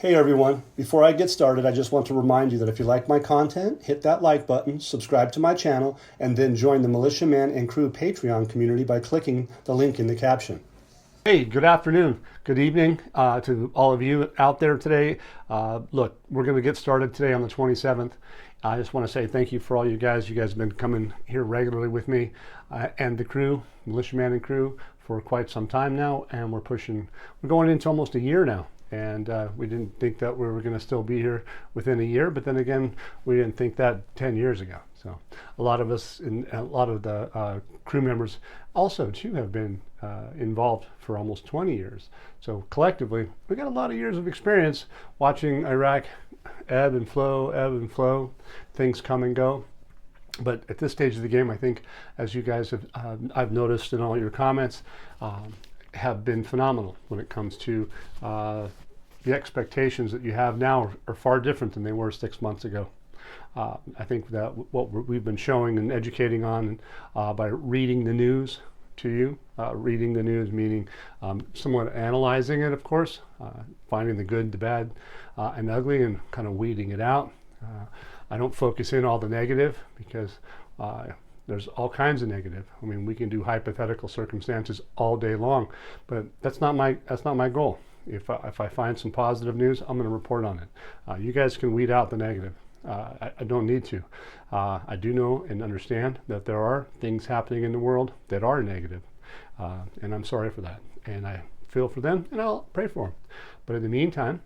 Hey everyone, before I get started, I just want to remind you that if you like my content, hit that like button, subscribe to my channel, and then join the Militiaman and Crew Patreon community by clicking the link in the caption. Hey, good afternoon, good evening to all of you out there today. Look, we're going to get started today on the 27th. I just want to say thank you for all you guys. You guys have been coming here regularly with me and the crew, Militiaman and Crew, for quite some time now, and we're going into almost a year now. And we didn't think that we were going to still be here within a year, but then again, we didn't think that 10 years ago. So a lot of us, and a lot of the crew members also too have been involved for almost 20 years. So collectively, we got a lot of years of experience watching Iraq ebb and flow, things come and go. But at this stage of the game, I think, as you guys have, I've noticed in all your comments, have been phenomenal when it comes to the expectations that you have now are far different than they were 6 months ago. I think that what we've been showing and educating on by reading the news to you, reading the news meaning somewhat analyzing it, of course, finding the good, the bad, and ugly, and kind of weeding it out. I don't focus in all the negative because there's all kinds of negative. I mean, we can do hypothetical circumstances all day long, but that's not my goal. If I find some positive news, I'm going to report on it. You guys can weed out the negative. I don't need to. I do know and understand that there are things happening in the world that are negative, and I'm sorry for that. And I feel for them, and I'll pray for them. But in the meantime,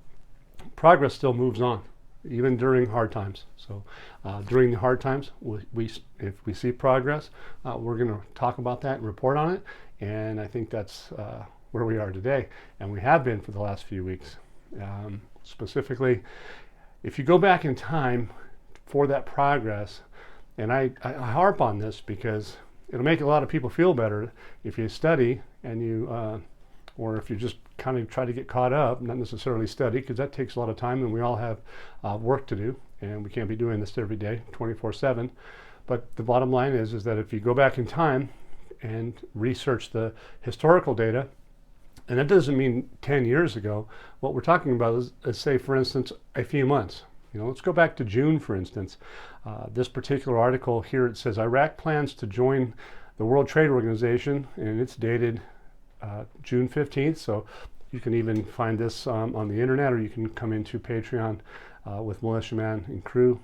progress still moves on, even during hard times. So during the hard times, if we see progress, we're going to talk about that and report on it. And I think that's where we are today, and we have been for the last few weeks. Specifically, if you go back in time for that progress, and I harp on this because it'll make a lot of people feel better if you study and you or if you just kind of try to get caught up, not necessarily study, because that takes a lot of time, and we all have work to do, and we can't be doing this every day, 24/7. But the bottom line is that if you go back in time and research the historical data, and that doesn't mean 10 years ago, what we're talking about is, let's say, for instance, a few months. Let's go back to June, for instance. This particular article here, it says Iraq plans to join the World Trade Organization, and it's dated June 15th, so you can even find this on the internet, or you can come into Patreon with Militiaman and Crew.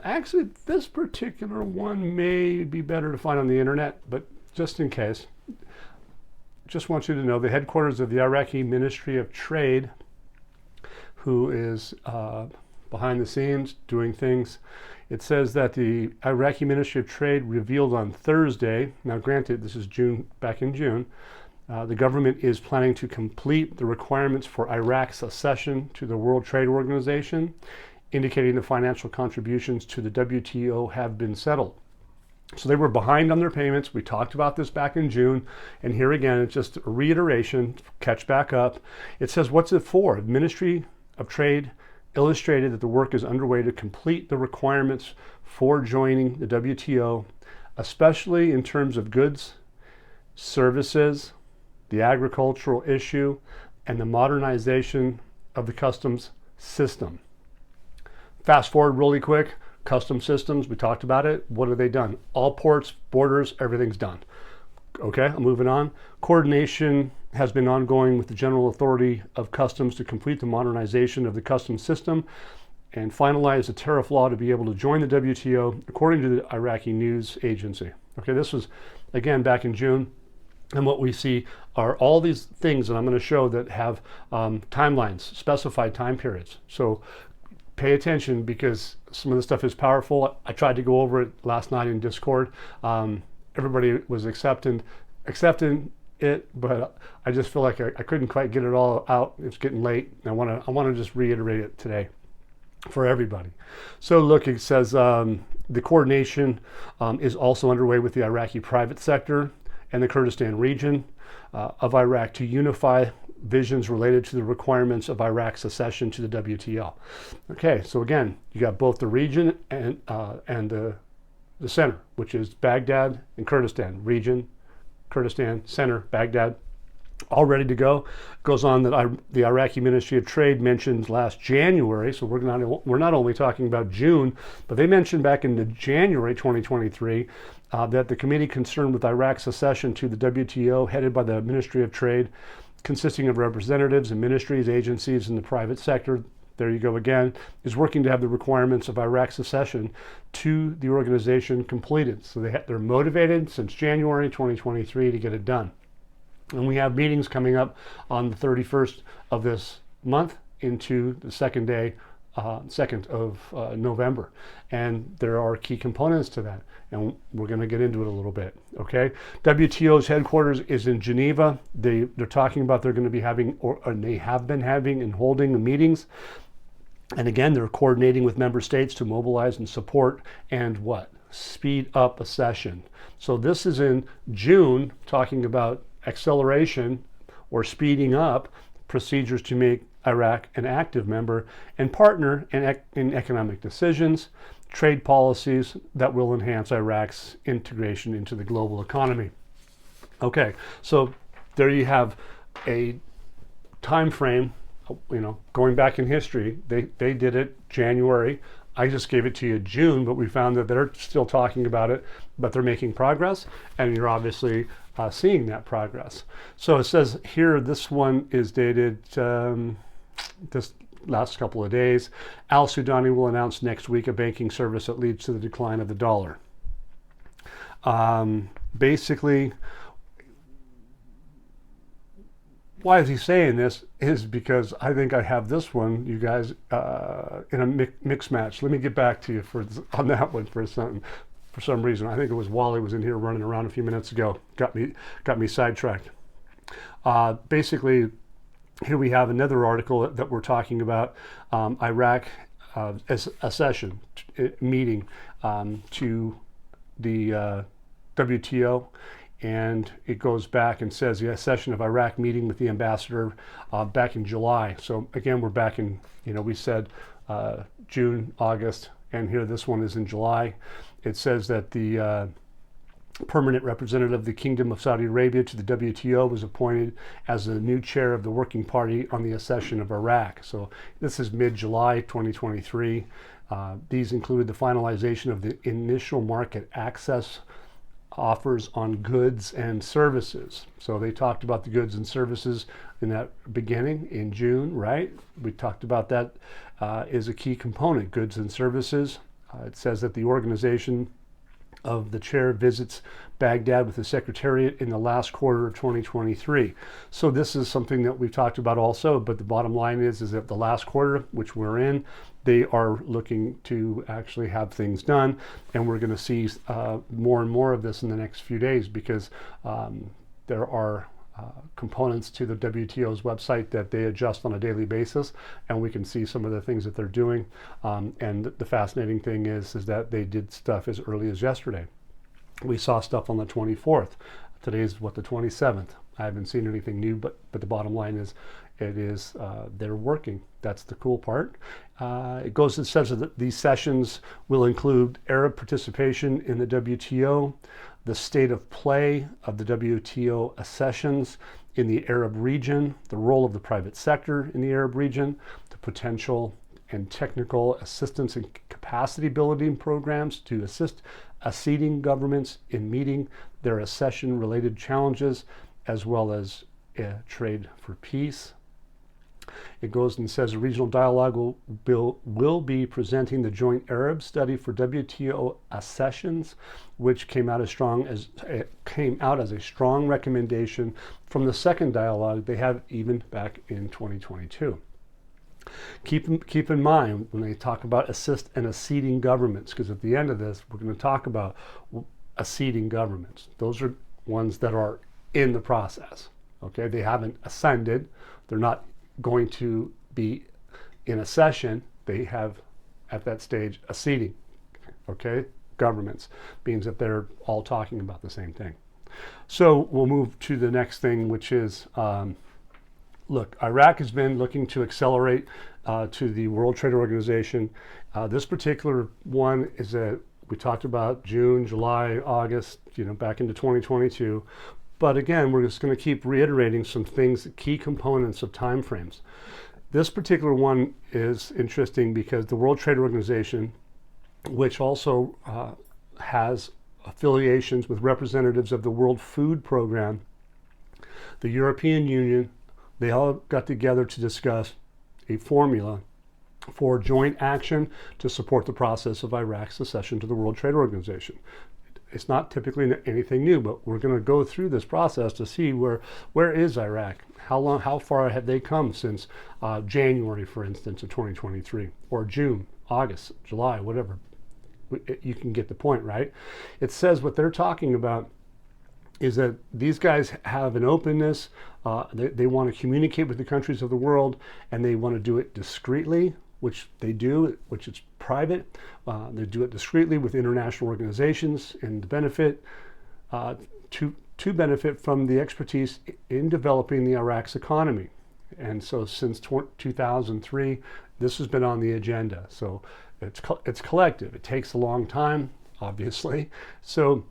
Actually, this particular one may be better to find on the internet, but just in case, just want you to know the headquarters of the Iraqi Ministry of Trade, who is behind the scenes doing things. It says that the Iraqi Ministry of Trade revealed on Thursday, now granted this is back in June, the government is planning to complete the requirements for Iraq's accession to the World Trade Organization, indicating the financial contributions to the WTO have been settled. So they were behind on their payments. We talked about this back in June, and here again, it's just a reiteration, catch back up. It says, what's it for? The Ministry of Trade illustrated that the work is underway to complete the requirements for joining the WTO, especially in terms of goods, services, the agricultural issue, and the modernization of the customs system. Fast forward really quick, customs systems, we talked about it. What have they done? All ports, borders, everything's done. Okay, I'm moving on. Coordination has been ongoing with the General Authority of Customs to complete the modernization of the customs system and finalize the tariff law to be able to join the WTO, according to the Iraqi news agency. Okay, this was, again, back in June. And what we see are all these things that I'm going to show that have timelines, specified time periods. So pay attention, because some of the stuff is powerful. I tried to go over it last night in Discord. Everybody was accepting it, but I just feel like I couldn't quite get it all out. It's getting late. I want to just reiterate it today for everybody. So look, it says the coordination is also underway with the Iraqi private sector and the Kurdistan region of Iraq to unify visions related to the requirements of Iraq's accession to the WTO. Okay, so again, you got both the region and the center, which is Baghdad and Kurdistan. Region, Kurdistan, center, Baghdad. all ready to go. Goes on that the Iraqi Ministry of Trade mentioned last January, so we're not only talking about June, but they mentioned back in January 2023 that the committee concerned with Iraq's accession to the WTO, headed by the Ministry of Trade, consisting of representatives and ministries, agencies in the private sector, there you go again, is working to have the requirements of Iraq's accession to the organization completed. So they're motivated since January 2023 to get it done. And we have meetings coming up on the 31st of this month into the second of November. And there are key components to that. And we're going to get into it a little bit, okay? WTO's headquarters is in Geneva. They're talking about they're going to be having, or they have been having and holding the meetings. And again, they're coordinating with member states to mobilize and support and what? Speed up accession. So this is in June, talking about acceleration or speeding up procedures to make Iraq an active member and partner in economic decisions, trade policies that will enhance Iraq's integration into the global economy. Okay, so there you have a time frame, going back in history. They did it January. I just gave it to you June, but we found that they're still talking about it, but they're making progress, and you're obviously seeing that progress. So it says here, this one is dated this last couple of days. Al Sudani will announce next week a banking service that leads to the decline of the dollar. Basically, why is he saying this is because I think I have this one, you guys, in a mix match. Let me get back to you on that one for some reason. I think it was Wally was in here running around a few minutes ago. Got me sidetracked. Basically, here we have another article that we're talking about Iraq accession meeting to the WTO. And it goes back and says the accession of Iraq meeting with the ambassador back in July. So again, we're back in, we said June, August, and here this one is in July. It says that the permanent representative of the Kingdom of Saudi Arabia to the WTO was appointed as the new chair of the working party on the accession of Iraq. So this is mid-July 2023. These included the finalization of the initial market access offers on goods and services. So they talked about the goods and services in that beginning in June, right? We talked about that is a key component, goods and services. It says that the organization of the chair visits Baghdad with the secretariat in the last quarter of 2023. So this is something that we've talked about also, but the bottom line is that the last quarter, which we're in, they are looking to actually have things done, and we're going to see more and more of this in the next few days because there are components to the WTO's website that they adjust on a daily basis, and we can see some of the things that they're doing. And the fascinating thing is that they did stuff as early as yesterday. We saw stuff on the 24th. Today's the 27th. I haven't seen anything new, but the bottom line is they're working. That's the cool part. It says that these sessions will include Arab participation in the WTO, the state of play of the WTO accessions in the Arab region, the role of the private sector in the Arab region, the potential and technical assistance and capacity building programs to assist acceding governments in meeting their accession-related challenges, as well as trade for peace. It goes and says a regional dialogue will be presenting the joint Arab study for WTO accessions, which came out as a strong recommendation from the second dialogue they had even back in 2022. Keep in mind when they talk about assist and acceding governments, because at the end of this we're going to talk about acceding governments. Those are ones that are in the process. Okay, they haven't ascended. They're not going to be in a session. They have at that stage acceding. Okay, governments means that they're all talking about the same thing. So we'll move to the next thing, which is look, Iraq has been looking to accelerate to the World Trade Organization. This particular one is we talked about June, July, August, back into 2022. But again, we're just going to keep reiterating some things, key components of time frames. This particular one is interesting because the World Trade Organization, which also has affiliations with representatives of the World Food Program, the European Union, they all got together to discuss a formula for joint action to support the process of Iraq's accession to the World Trade Organization. It's not typically anything new, but we're going to go through this process to see where is Iraq? How far have they come since January, for instance, of 2023, or June, August, July, whatever. You can get the point, right? It says what they're talking about is that these guys have an openness. They want to communicate with the countries of the world, and they want to do it discreetly, which they do, which is private. They do it discreetly with international organizations and benefit to benefit from the expertise in developing the Iraq's economy. And so since 2003, this has been on the agenda. So it's collective. It takes a long time, obviously. So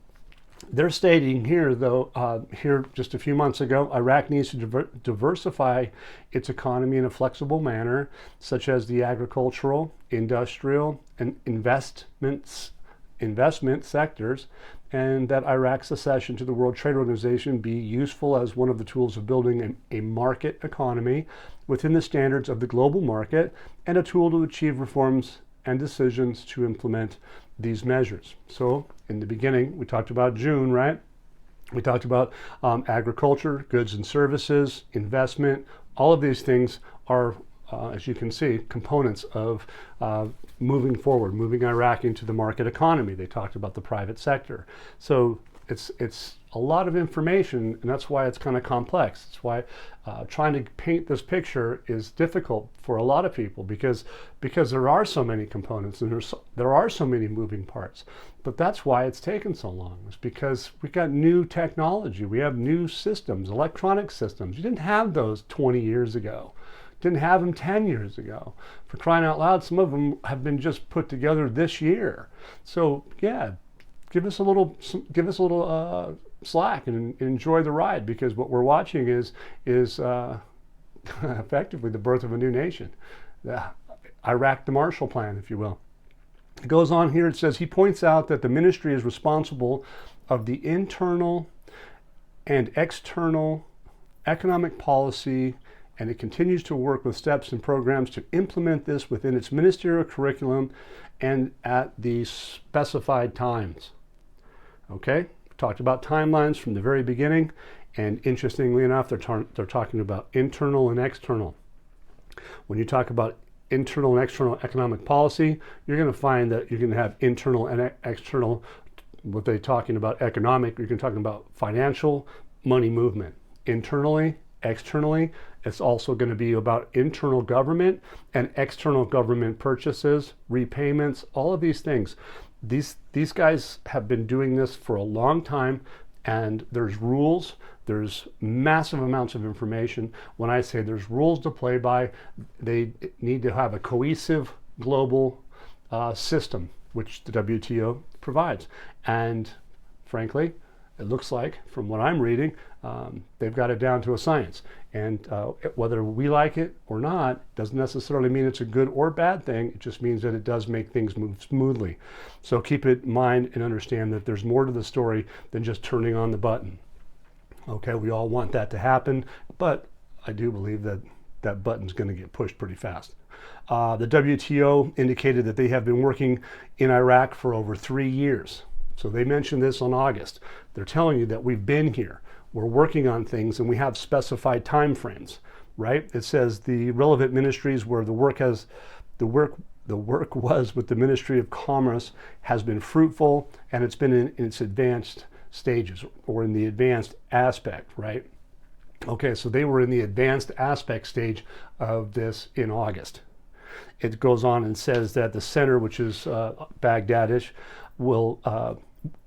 they're stating here, though, here just a few months ago, Iraq needs to diversify its economy in a flexible manner, such as the agricultural, industrial, and investment sectors, and that Iraq's accession to the World Trade Organization be useful as one of the tools of building a market economy within the standards of the global market, and a tool to achieve reforms and decisions to implement these measures. So in the beginning, we talked about June, right? We talked about agriculture, goods and services, investment. All of these things are, as you can see, components of moving forward, moving Iraq into the market economy. They talked about the private sector. So it's a lot of information, and that's why it's kind of complex. It's why trying to paint this picture is difficult for a lot of people because there are so many components and there are so many moving parts. But that's why it's taken so long. It's because we got new technology. We have new systems, electronic systems. You didn't have those 20 years ago. Didn't have them 10 years ago. For crying out loud, some of them have been just put together this year. So yeah, give us a little slack and enjoy the ride, because what we're watching is effectively the birth of a new nation. Iraq, the Marshall Plan, if you will. It goes on here, it says, he points out that the ministry is responsible of the internal and external economic policy, and it continues to work with steps and programs to implement this within its ministerial curriculum and at the specified times. Okay, talked about timelines from the very beginning, and interestingly enough, they're talking about internal and external. When you talk about internal and external economic policy, you're going to find that you're going to have internal and external, what they're talking about economic, you're going to talk about financial, money movement. Internally, externally, it's also going to be about internal government and external government purchases, repayments, all of these things. These guys have been doing this for a long time, and there's rules, there's massive amounts of information. When I say there's rules to play by, they need to have a cohesive global system, which the WTO provides. And frankly, it looks like, from what I'm reading, they've got it down to a science. And whether we like it or not doesn't necessarily mean it's a good or bad thing. It just means that it does make things move smoothly. So keep it in mind and understand that there's more to the story than just turning on the button. Okay, we all want that to happen, but I do believe that that button's going to get pushed pretty fast. The WTO indicated that they have been working in Iraq for over 3 years. So they mentioned this on August. They're telling you that we've been here, we're working on things, and we have specified time frames, right? It says the relevant ministries where the work was with the Ministry of Commerce has been fruitful, and it's been in its advanced stages, or in the advanced aspect, right? Okay, so they were in the advanced aspect stage of this in August. It goes on and says that the center, which is Baghdadish, will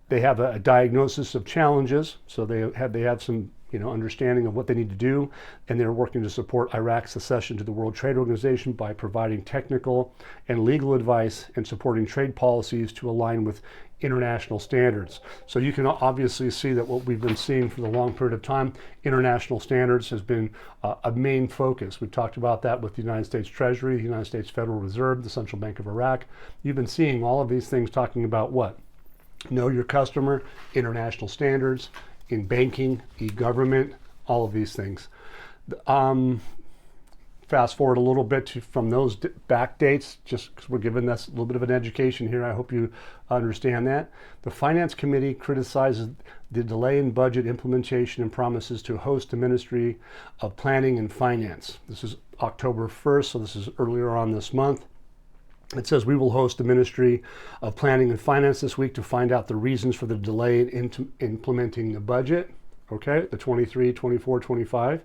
they have a diagnosis of challenges. So they have some understanding of what they need to do, and they're working to support Iraq's accession to the World Trade Organization by providing technical and legal advice and supporting trade policies to align with international standards. So you can obviously see that what we've been seeing for the long period of time, international standards has been a main focus. We've talked about that with the United States Treasury, the United States Federal Reserve, the Central Bank of Iraq. You've been seeing all of these things talking about what? Know your customer, international standards, in banking, e-government, all of these things. Fast forward a little bit from those back dates, just because we're giving this a little bit of an education here. I hope you understand that. The Finance Committee criticizes the delay in budget implementation and promises to host the Ministry of Planning and Finance. This is October 1st, so this is earlier on this month. It says we will host the Ministry of Planning and Finance this week to find out the reasons for the delay in implementing the budget. Okay, the 23, 24, 25,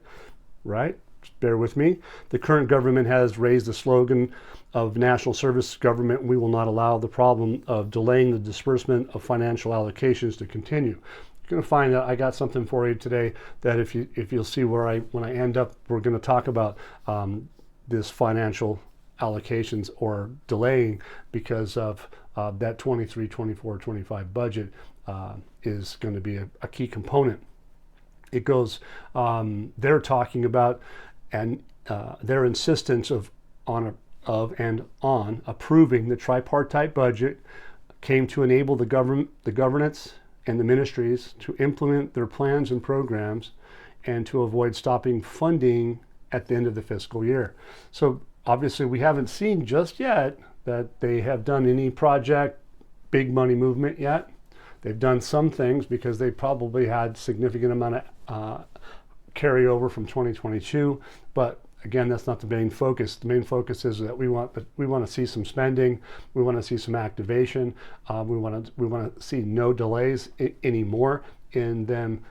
right? Just bear with me. The current government has raised the slogan of national service government. We will not allow the problem of delaying the disbursement of financial allocations to continue. You're going to find that I got something for you today that if you'll see when I end up, we're going to talk about this financial allocations or delaying because of that 23, 24, 25 budget is going to be a key component. It goes, they're talking about and their insistence on approving the tripartite budget came to enable the governance and the ministries to implement their plans and programs and to avoid stopping funding at the end of the fiscal year. So obviously we haven't seen just yet that they have done any project big money movement yet. They've done some things because they probably had significant amount of carryover from 2022, but again, that's not the main focus. The main focus is that we want to see some spending, we want to see some activation, we want to see no delays anymore in them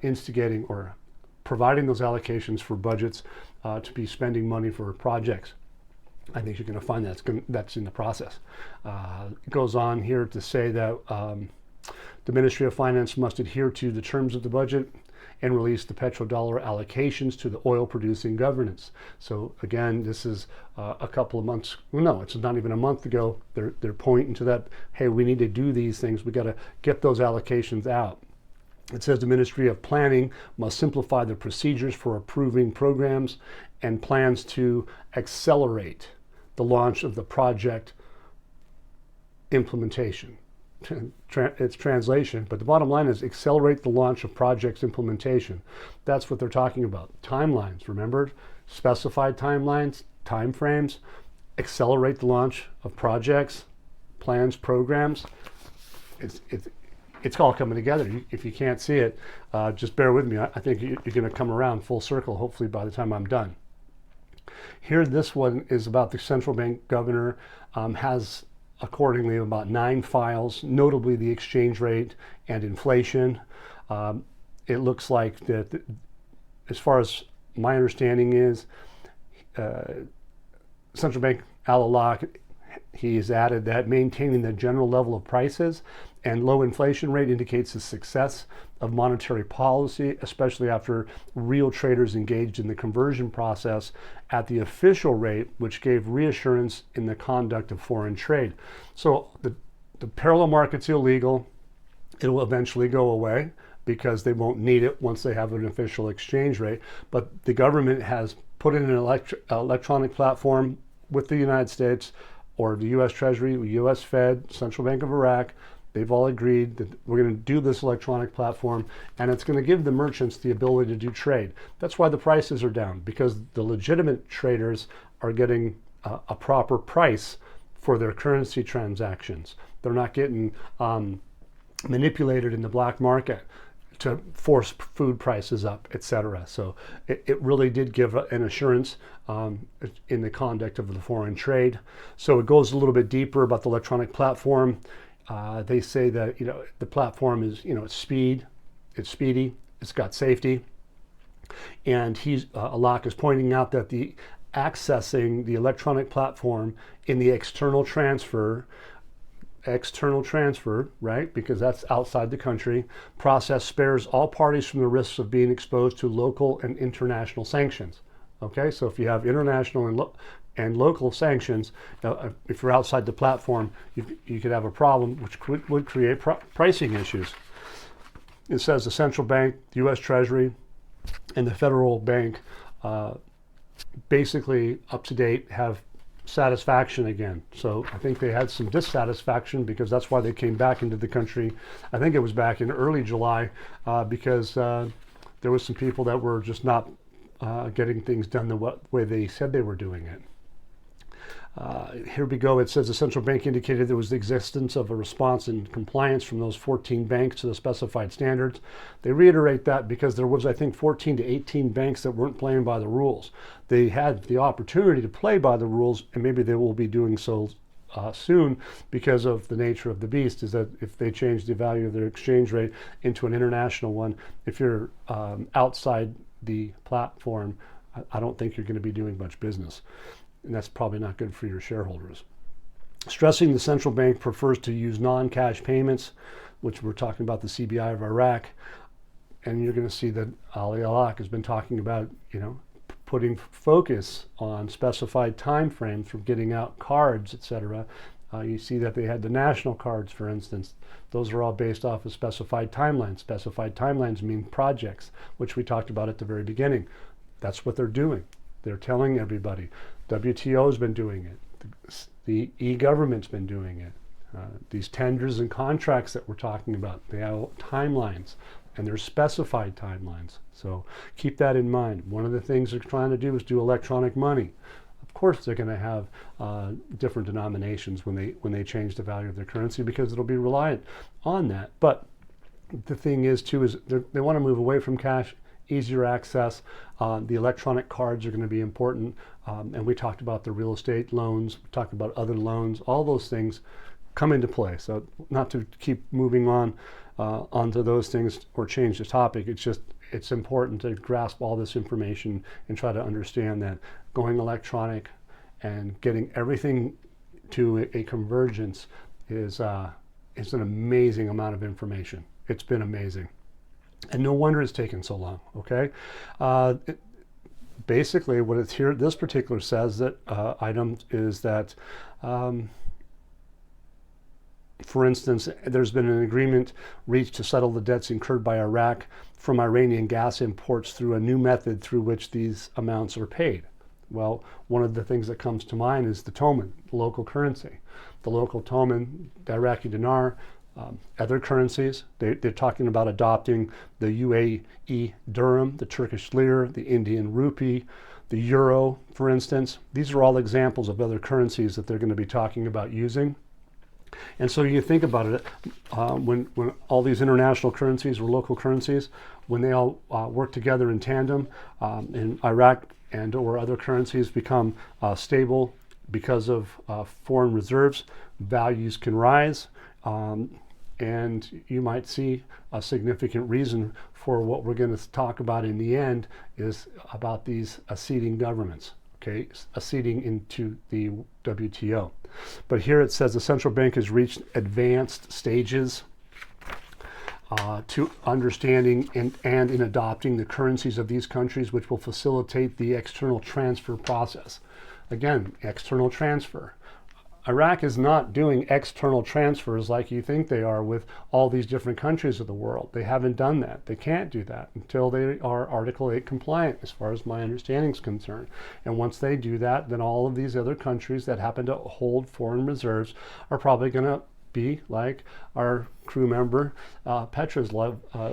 instigating or providing those allocations for budgets to be spending money for projects. I think you're going to find that's in the process. It goes on here to say that the Ministry of Finance must adhere to the terms of the budget and release the petrodollar allocations to the oil producing governments. So again, this is a couple of months, well, no, it's not even a month ago. They're pointing to that, hey, we need to do these things. We got to get those allocations out. It says the Ministry of Planning must simplify the procedures for approving programs and plans to accelerate the launch of the project implementation. It's translation, but the bottom line is accelerate the launch of projects implementation. That's what they're talking about. Timelines, remember? Specified timelines, time frames, accelerate the launch of projects, plans, programs. It's all coming together. If you can't see it, just bear with me. I think you're going to come around full circle, hopefully by the time I'm done. Here, this one is about the central bank governor has accordingly about 9 files, notably the exchange rate and inflation. It looks like that, as far as my understanding is, Central Bank Al-Alaq, he has added that maintaining the general level of prices and low inflation rate indicates the success of monetary policy, especially after real traders engaged in the conversion process at the official rate, which gave reassurance in the conduct of foreign trade. So the parallel market's illegal. It will eventually go away because they won't need it once they have an official exchange rate. But the government has put in an electronic platform with the United States or the U.S. Treasury, the U.S. Fed, Central Bank of Iraq. They've all agreed that we're going to do this electronic platform, and it's going to give the merchants the ability to do trade. That's why the prices are down, because the legitimate traders are getting a proper price for their currency transactions. They're not getting manipulated in the black market to force food prices up, etc. So it really did give an assurance in the conduct of the foreign trade. So it goes a little bit deeper about the electronic platform. They say that the platform is it's speedy, it's got safety, and Alak is pointing out that the accessing the electronic platform in the external transfer external transfer, right? Because that's outside the country. Process spares all parties from the risks of being exposed to local and international sanctions. Okay, so if you have international and local sanctions, if you're outside the platform, you could have a problem which would create pricing issues. It says the central bank, the U.S. Treasury, and the federal bank basically up to date have satisfaction again. So I think they had some dissatisfaction because that's why they came back into the country. I think it was back in early July because there was some people that were just not getting things done the way they said they were doing it. Here we go. It says the central bank indicated there was the existence of a response in compliance from those 14 banks to the specified standards. They reiterate that because there was, I think, 14 to 18 banks that weren't playing by the rules. They had the opportunity to play by the rules, and maybe they will be doing so soon because of the nature of the beast, is that if they change the value of their exchange rate into an international one, if you're outside the platform, I don't think you're going to be doing much business. And that's probably not good for your shareholders. Stressing the central bank prefers to use non-cash payments, which we're talking about the CBI of Iraq. And you're going to see that Ali Alak has been talking about, putting focus on specified time frames for getting out cards, etc. You see that they had the national cards, for instance. Those are all based off of specified timelines. Specified timelines mean projects, which we talked about at the very beginning. That's what they're doing. They're telling everybody. WTO has been doing it. The e-government's been doing it. These tenders and contracts that we're talking about, they have timelines, and they're specified timelines. So keep that in mind. One of the things they're trying to do is do electronic money. Of course, they're going to have different denominations when they change the value of their currency because it'll be reliant on that. But the thing is, too, is they want to move away from cash, easier access. The electronic cards are going to be important. And we talked about the real estate loans, we talked about other loans, all those things come into play. So not to keep moving on onto those things or change the topic, it's important to grasp all this information and try to understand that going electronic and getting everything to a convergence is an amazing amount of information. It's been amazing. And no wonder it's taken so long, okay? Basically, what it's here, this particular says that item is that, for instance, there's been an agreement reached to settle the debts incurred by Iraq from Iranian gas imports through a new method through which these amounts are paid. Well, one of the things that comes to mind is the Toman, the local currency. The local Toman, the Iraqi dinar, other currencies, they're talking about adopting the UAE dirham, the Turkish lira, the Indian rupee, the euro, for instance. These are all examples of other currencies that they're going to be talking about using. And so you think about it, when all these international currencies or local currencies, when they all work together in tandem, in Iraq and or other currencies become stable because of foreign reserves, values can rise. And you might see a significant reason for what we're going to talk about in the end is about these acceding governments, okay, acceding into the WTO. But here it says the central bank has reached advanced stages to understanding and in adopting the currencies of these countries, which will facilitate the external transfer process. Again, external transfer. Iraq is not doing external transfers like you think they are with all these different countries of the world. They haven't done that. They can't do that until they are Article 8 compliant, as far as my understanding is concerned. And once they do that, then all of these other countries that happen to hold foreign reserves are probably going to be like our crew member Petra's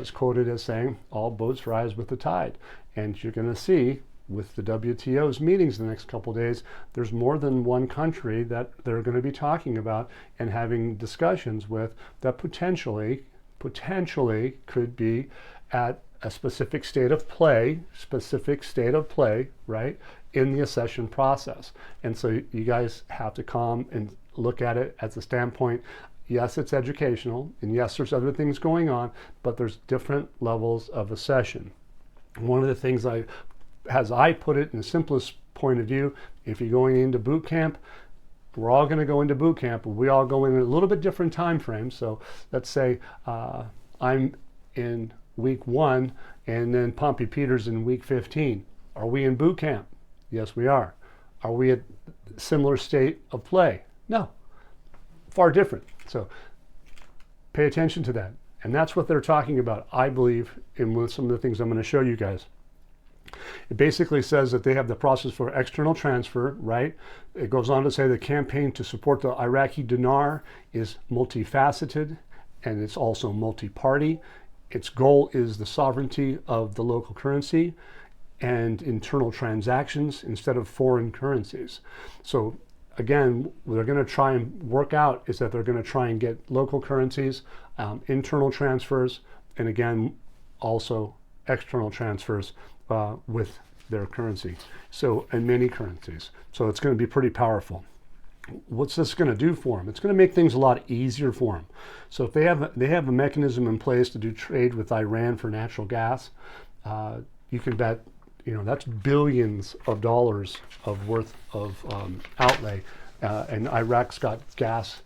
is quoted as saying, all boats rise with the tide. And you're going to see with the WTO's meetings the next couple of days, there's more than one country that they're going to be talking about and having discussions with that potentially could be at a specific state of play, right, in the accession process. And so you guys have to come and look at it as a standpoint. Yes, it's educational, and yes, there's other things going on, but there's different levels of accession. One of the things as I put it in the simplest point of view, if you're going into boot camp, we're all going to go into boot camp, but we all go in a little bit different time frames. So let's say I'm in week 1 and then Pompey Peters in week 15. Are we in boot camp? Yes, we are. Are we at similar state of play? No, far different. So pay attention to that. And that's what they're talking about, I believe, in some of the things I'm going to show you guys. It basically says that they have the process for external transfer, right? It goes on to say the campaign to support the Iraqi dinar is multifaceted and it's also multi-party. Its goal is the sovereignty of the local currency and internal transactions instead of foreign currencies. So again, what they're going to try and work out is that they're going to try and get local currencies, internal transfers, and again, also external transfers with their currency. So, and many currencies. So it's going to be pretty powerful. What's this going to do for them? It's going to make things a lot easier for them. So if they have a mechanism in place to do trade with Iran for natural gas, you can bet, that's billions of dollars of worth of outlay. And Iraq's got gas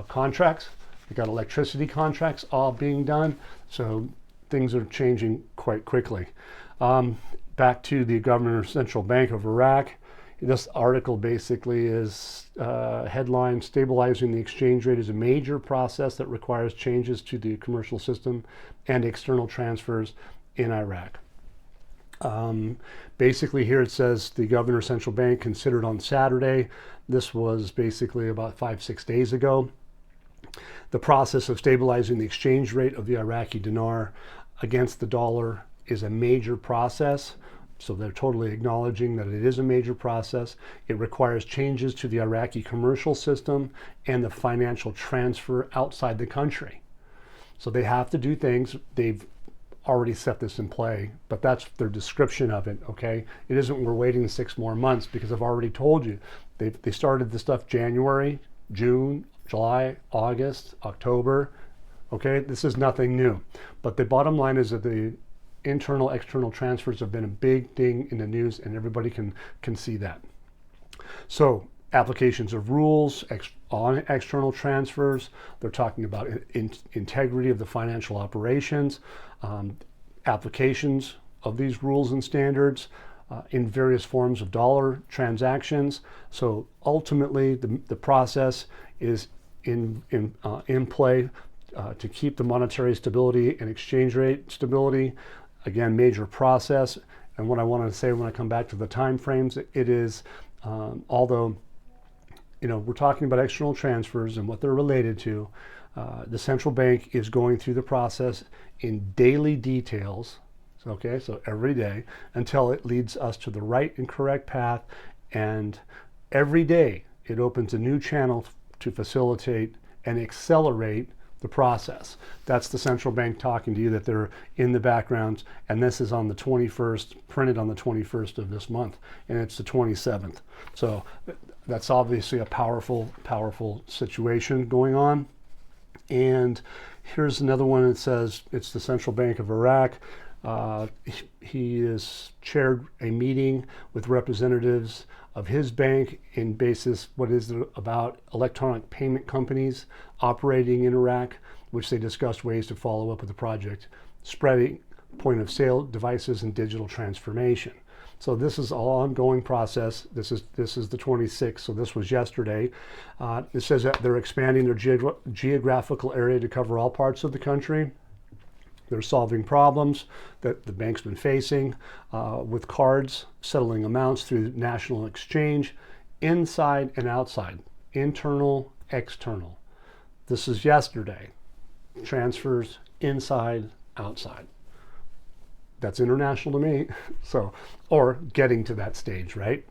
contracts. They got electricity contracts all being done. So things are changing quite quickly. Back to the Governor Central Bank of Iraq. This article basically is headline, stabilizing the exchange rate is a major process that requires changes to the commercial system and external transfers in Iraq. Basically here it says the Governor Central Bank considered on Saturday, this was basically about 5-6 days ago, the process of stabilizing the exchange rate of the Iraqi dinar against the dollar is a major process. So they're totally acknowledging that it is a major process. It requires changes to the Iraqi commercial system and the financial transfer outside the country. So they have to do things. They've already set this in play, but that's their description of it, okay? It isn't we're waiting 6 more months, because I've already told you. They started the stuff January, June, July, August, October, okay? This is nothing new. But the bottom line is that the internal, external transfers have been a big thing in the news, and everybody can see that. So applications of rules on external transfers, they're talking about integrity of the financial operations, applications of these rules and standards in various forms of dollar transactions. So ultimately the process is in play to keep the monetary stability and exchange rate stability. Again, major process. And what I want to say when I come back to the time frames, it is, although, we're talking about external transfers and what they're related to, the central bank is going through the process in daily details, okay, so every day, until it leads us to the right and correct path. And every day it opens a new channel to facilitate and accelerate the process. That's the central bank talking to you, that they're in the background, and this is on the 21st, printed on the 21st of this month, and it's the 27th. So that's obviously a powerful situation going on. And here's another one that says it's the Central Bank of Iraq. He has chaired a meeting with representatives of his bank in basis what is about electronic payment companies operating in Iraq, which they discussed ways to follow up with the project, spreading point of sale devices and digital transformation. So this is an ongoing process. This is the 26th, so this was yesterday. It says that they're expanding their geographical area to cover all parts of the country. They're solving problems that the bank's been facing with cards, settling amounts through national exchange, inside and outside, internal, external. This is yesterday. Transfers inside, outside. That's international to me. So, or getting to that stage, right?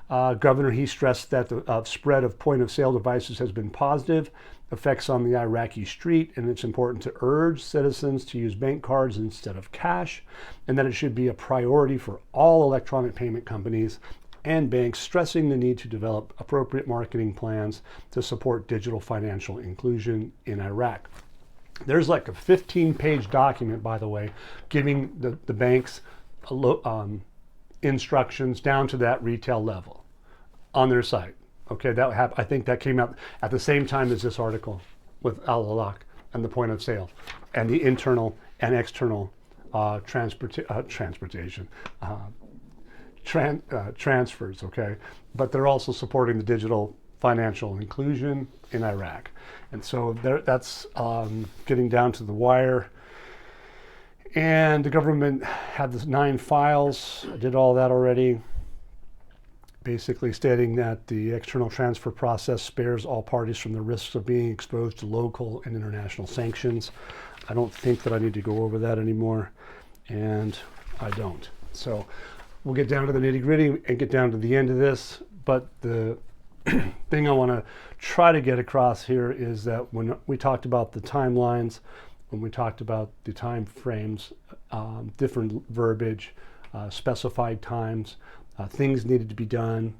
Governor, he stressed that the spread of point of sale devices has been positive, effects on the Iraqi street, and it's important to urge citizens to use bank cards instead of cash, and that it should be a priority for all electronic payment companies and banks, stressing the need to develop appropriate marketing plans to support digital financial inclusion in Iraq. There's like a 15-page document, by the way, giving the banks instructions down to that retail level on their site. Okay, I think that came out at the same time as this article with Al-Alaq and the point of sale and the internal and external transportation transfers. Okay, but they're also supporting the digital financial inclusion in Iraq, and so that's getting down to the wire. And the government had the 9 files. I did all that already, basically stating that the external transfer process spares all parties from the risks of being exposed to local and international sanctions. I don't think that I need to go over that anymore, and I don't. So we'll get down to the nitty-gritty and get down to the end of this. But the thing I want to try to get across here is that when we talked about the timelines, when we talked about the time frames, different verbiage, specified times, things needed to be done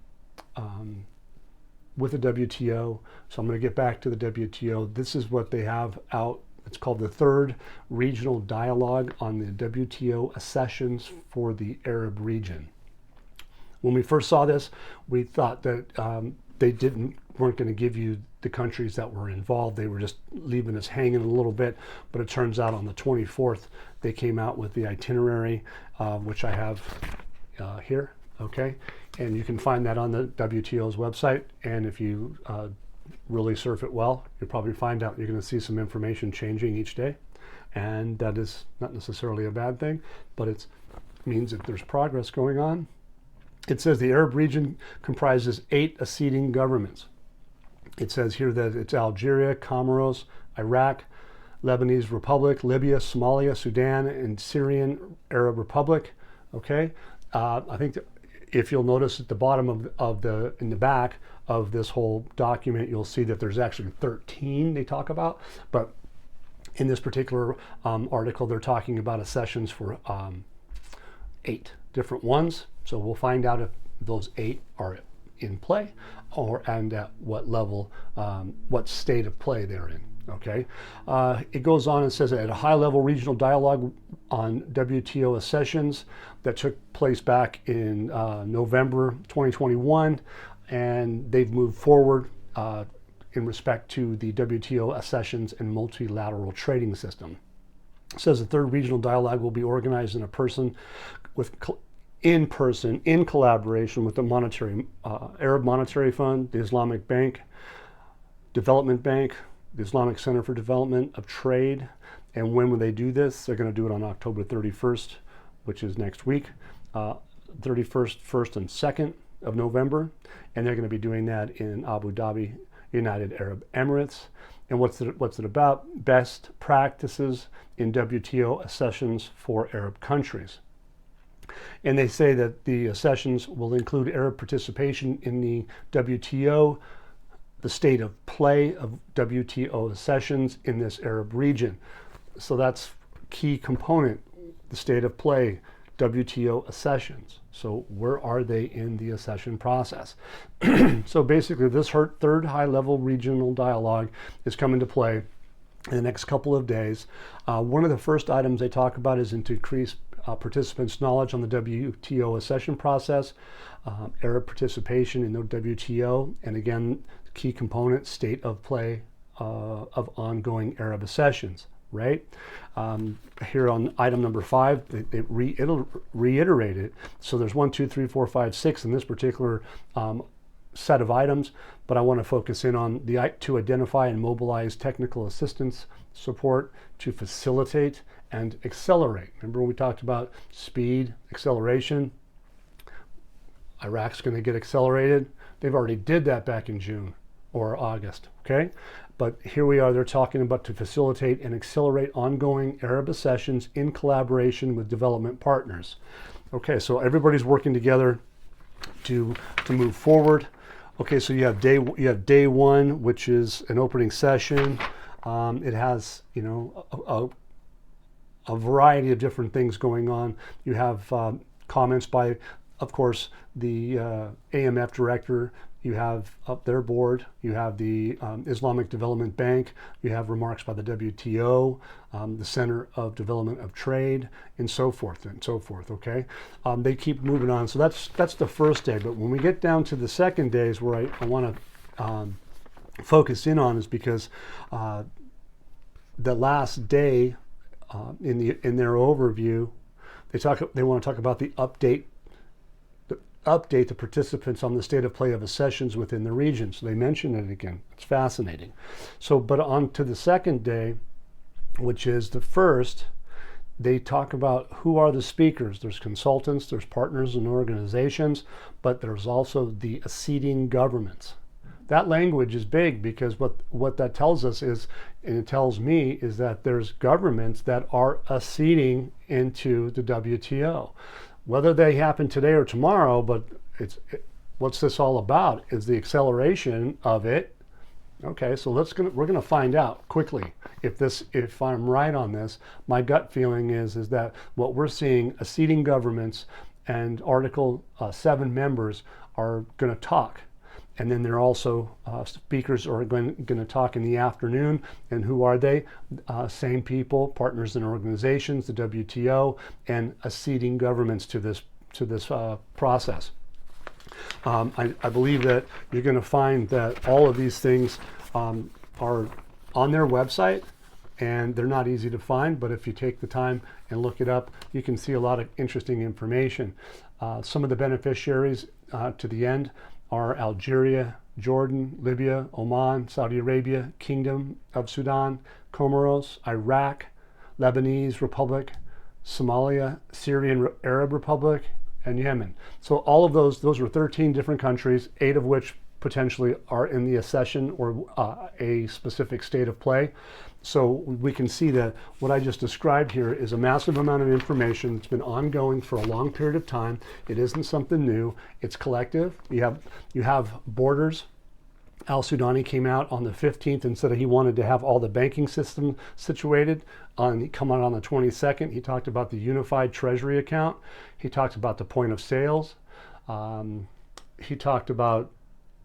with the WTO. So I'm going to get back to the WTO. This is what they have out. It's called the Third Regional Dialogue on the WTO Accessions for the Arab Region. When we first saw this, we thought that they weren't going to give you the countries that were involved. They were just leaving us hanging a little bit. But it turns out on the 24th, they came out with the itinerary, which I have here. Okay, and you can find that on the WTO's website. And if you really surf it well, you'll probably find out you're going to see some information changing each day. And that is not necessarily a bad thing, but it means that there's progress going on. It says the Arab region comprises 8 acceding governments. It says here that it's Algeria, Comoros, Iraq, Lebanese Republic, Libya, Somalia, Sudan, and Syrian Arab Republic. Okay, I think that if you'll notice at the bottom in the back of this whole document, you'll see that there's actually 13 they talk about. But in this particular article, they're talking about accessions for 8 different ones. So we'll find out if those 8 are in play and at what level, what state of play they're in. Okay, it goes on and says at a high-level regional dialogue on WTO accessions that took place back in November 2021, and they've moved forward in respect to the WTO accessions and multilateral trading system. It says the third regional dialogue will be organized in person in collaboration with the Arab Monetary Fund, the Islamic Bank, Development Bank, the Islamic Center for Development of Trade. And when will they do this? They're going to do it on October 31st, which is next week, 31st, 1st, and 2nd of November. And they're going to be doing that in Abu Dhabi, United Arab Emirates. And what's it about? Best practices in WTO accessions for Arab countries. And they say that the accessions will include Arab participation in the WTO, the state of play of WTO accessions in this Arab region. So that's key component, the state of play, WTO accessions. So where are they in the accession process? So basically this third high-level regional dialogue is coming to play in the next couple of days. One of the first items they talk about is to increase participants' knowledge on the WTO accession process, Arab participation in the WTO, and again, key component, state of play of ongoing Arab accessions, right? Here on item number 5, they reiterate it. So there's 1, 2, 3, 4, 5, 6 in this particular set of items, but I want to focus in on to identify and mobilize technical assistance support to facilitate and accelerate. Remember when we talked about speed, acceleration? Iraq's going to get accelerated. They've already did that back in June or August, okay? But here we are, they're talking about to facilitate and accelerate ongoing Arab accessions in collaboration with development partners. Okay, so everybody's working together to move forward. Okay, so you have day 1, which is an opening session. It has, a variety of different things going on. You have comments by of course, the AMF director, you have up their board, you have the Islamic Development Bank, you have remarks by the WTO, the Center of Development of Trade, and so forth, okay? They keep moving on. So that's the first day. But when we get down to the second day is where I want to focus in on, is because the last day in their overview, they want to talk about the update the participants on the state of play of accessions within the region. So they mention it again. It's fascinating. So, but on to the second day, which is the first, they talk about who are the speakers. There's consultants, there's partners and organizations, but there's also the acceding governments. That language is big, because what that tells us is, and it tells me, is that there's governments that are acceding into the WTO. Whether they happen today or tomorrow, but what's this all about is the acceleration of it. Okay, so we're gonna find out quickly if I'm right on this. My gut feeling is that what we're seeing, acceding governments and Article 7 members are gonna talk. And then there are also speakers are going to talk in the afternoon. And who are they? Same people, partners and organizations, the WTO, and acceding governments to this process. I believe that you're going to find that all of these things are on their website, and they're not easy to find. But if you take the time and look it up, you can see a lot of interesting information. Some of the beneficiaries to the end are Algeria, Jordan, Libya, Oman, Saudi Arabia, Kingdom of Sudan, Comoros, Iraq, Lebanese Republic, Somalia, Syrian Arab Republic, and Yemen. So all of those were 13 different countries, 8 of which potentially are in the accession or a specific state of play. So we can see that what I just described here is a massive amount of information. It's been ongoing for a long period of time. It isn't something new. It's collective. You have borders. Al-Sudani came out on the 15th and said that he wanted to have all the banking system situated. He come out on the 22nd. He talked about the unified treasury account. He talked about the point of sales. He talked about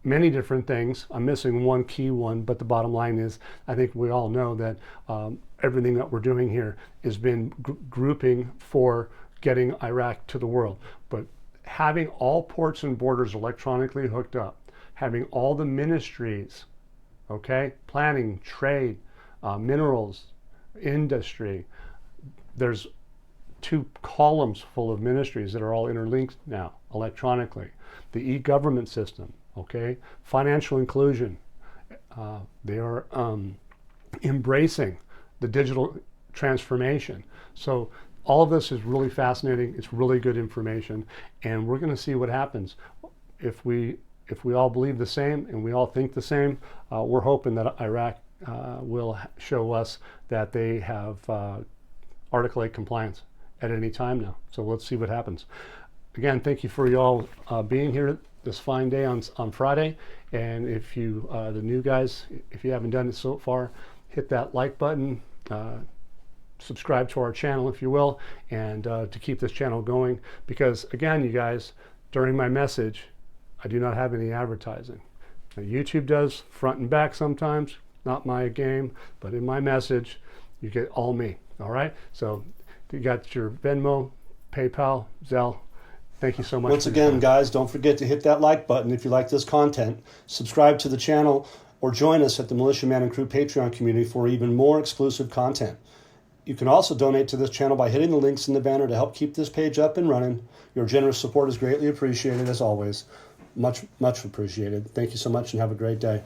many different things. I'm missing one key one, but the bottom line is, I think we all know that everything that we're doing here has been grouping for getting Iraq to the world. But having all ports and borders electronically hooked up, having all the ministries, okay, planning, trade, minerals, industry, there's 2 columns full of ministries that are all interlinked now electronically. The e-government system, okay, financial inclusion. They are embracing the digital transformation. So all of this is really fascinating. It's really good information, and we're going to see what happens if we all believe the same and we all think the same. We're hoping that Iraq will show us that they have Article 8 compliance at any time now. So let's see what happens. Again, thank you for you all being here this fine day on Friday. And if you, the new guys, if you haven't done it so far, hit that like button, subscribe to our channel, if you will, and to keep this channel going. Because again, you guys, during my message, I do not have any advertising. Now, YouTube does front and back sometimes, not my game, but in my message, you get all me, all right? So you got your Venmo, PayPal, Zelle. Thank you so much. Once again, guys, don't forget to hit that like button if you like this content. Subscribe to the channel or join us at the Militia Man and Crew Patreon community for even more exclusive content. You can also donate to this channel by hitting the links in the banner to help keep this page up and running. Your generous support is greatly appreciated, as always. Much, much appreciated. Thank you so much and have a great day.